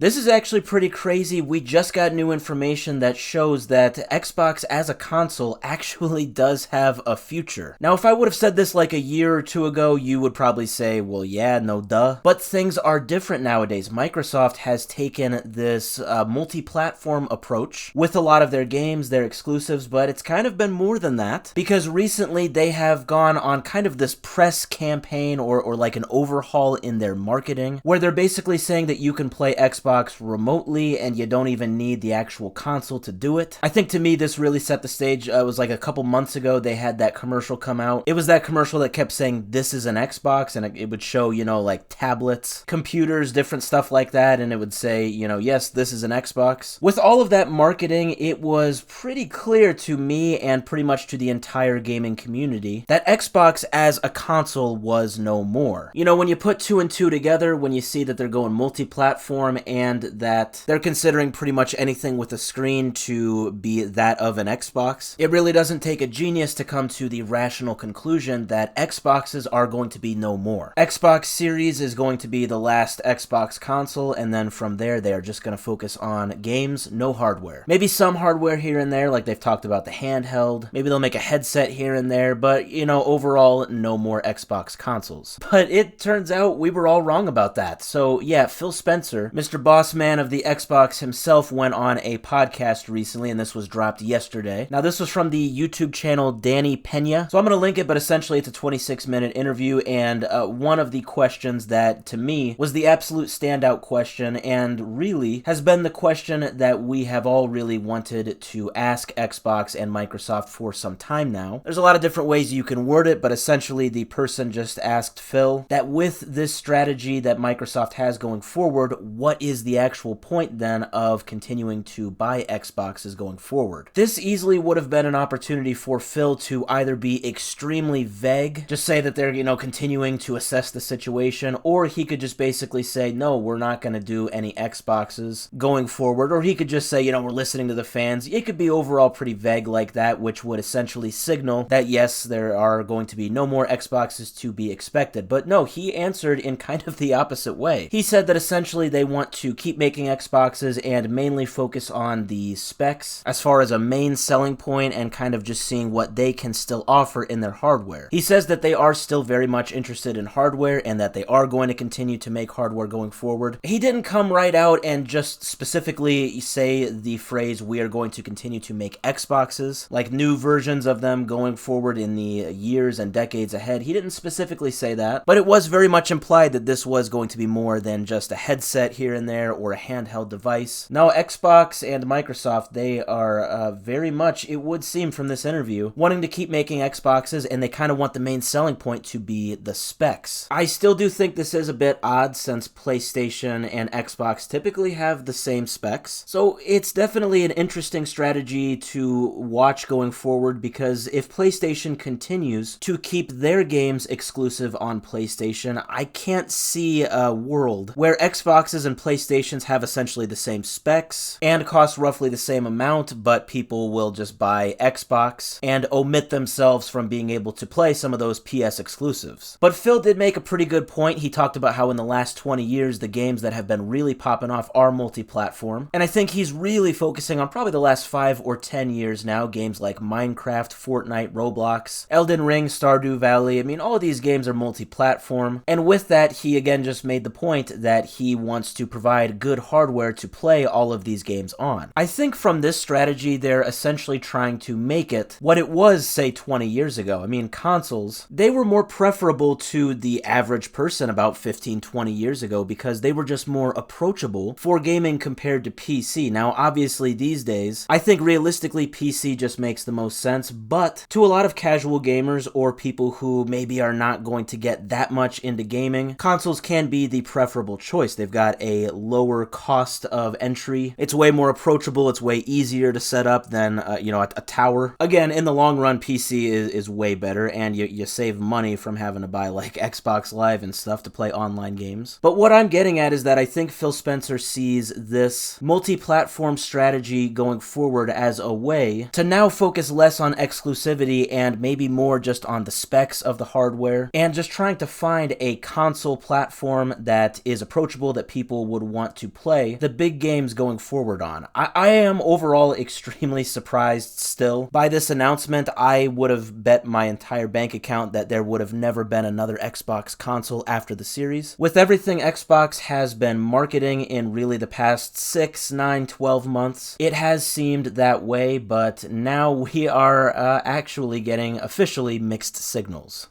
This is actually pretty crazy. We just got new information that shows that Xbox as a console actually does have a future. Now, if I would have said this like a year or two ago, you would probably say, well, yeah, no duh. But things are different nowadays. Microsoft has taken this multi-platform approach with a lot of their games, their exclusives, but it's kind of been more than that, because recently they have gone on kind of this press campaign or like an overhaul in their marketing, where they're basically saying that you can play Xbox remotely and you don't even need the actual console to do it. I think to me this really set the stage. It was like a couple months ago they had that commercial come out. It was that commercial that kept saying this is an Xbox, and it would show, you know, like tablets, computers, different stuff like that, and it would say, you know, yes, this is an Xbox. With all of that marketing, it was pretty clear to me and pretty much to the entire gaming community that Xbox as a console was no more. You know, when you put two and two together, when you see that they're going multi-platform and that they're considering pretty much anything with a screen to be that of an Xbox, it really doesn't take a genius to come to the rational conclusion that Xboxes are going to be no more. Xbox Series is going to be the last Xbox console, and then from there they are just going to focus on games, no hardware. Maybe some hardware here and there, like they've talked about the handheld. Maybe they'll make a headset here and there, but, you know, overall, no more Xbox consoles. But it turns out we were all wrong about that. So yeah, Phil Spencer, Mr. Boss Man of the Xbox himself, went on a podcast recently, and this was dropped yesterday. Now, this was from the YouTube channel Danny Peña, so I'm going to link it, but essentially it's a 26-minute interview, and one of the questions that, to me, was the absolute standout question, and really has been the question that we have all really wanted to ask Xbox and Microsoft for some time now. There's a lot of different ways you can word it, but essentially the person just asked Phil that with this strategy that Microsoft has going forward, what is the actual point then of continuing to buy Xboxes going forward? This easily would have been an opportunity for Phil to either be extremely vague, just say that they're, you know, continuing to assess the situation, or he could just basically say, no, we're not going to do any Xboxes going forward, or he could just say, you know, we're listening to the fans. It could be overall pretty vague like that, which would essentially signal that yes, there are going to be no more Xboxes to be expected. But no, he answered in kind of the opposite way. He said that essentially they want to keep making Xboxes and mainly focus on the specs as far as a main selling point and kind of just seeing what they can still offer in their hardware. He says that they are still very much interested in hardware and that they are going to continue to make hardware going forward. He didn't come right out and just specifically say the phrase, we are going to continue to make Xboxes, like new versions of them going forward in the years and decades ahead. He didn't specifically say that, but it was very much implied that this was going to be more than just a headset here and there or a handheld device. Now, Xbox and Microsoft, they are very much, it would seem from this interview, wanting to keep making Xboxes, and they kind of want the main selling point to be the specs. I still do think this is a bit odd since PlayStation and Xbox typically have the same specs. So it's definitely an interesting strategy to watch going forward, because if PlayStation continues to keep their games exclusive on PlayStation, I can't see a world where Xboxes and PlayStations have essentially the same specs and cost roughly the same amount, but people will just buy Xbox and omit themselves from being able to play some of those PS exclusives. But Phil did make a pretty good point. He talked about how in the last 20 years, the games that have been really popping off are multi-platform, and I think he's really focusing on probably the last 5 or 10 years now, games like Minecraft, Fortnite, Roblox, Elden Ring, Stardew Valley. I mean, all of these games are multi-platform, and with that, he again just made the point that he wants to provide good hardware to play all of these games on. I think from this strategy, they're essentially trying to make it what it was, say, 20 years ago. I mean, consoles, they were more preferable to the average person about 15, 20 years ago because they were just more approachable for gaming compared to PC. Now, obviously, these days, I think realistically, PC just makes the most sense, but to a lot of casual gamers or people who maybe are not going to get that much into gaming, consoles can be the preferable choice. They've got a lower cost of entry. It's way more approachable. It's way easier to set up than, a tower. Again, in the long run, PC is way better, and you save money from having to buy, like, Xbox Live and stuff to play online games. But what I'm getting at is that I think Phil Spencer sees this multi-platform strategy going forward as a way to now focus less on exclusivity and maybe more just on the specs of the hardware, and just trying to find a console platform that is approachable, that people would want to play the big games going forward on. I am overall extremely surprised still by this announcement. I would have bet my entire bank account that there would have never been another Xbox console after the series. With everything Xbox has been marketing in really the past 6, 9, 12 months, it has seemed that way, but now we are actually getting officially mixed signals.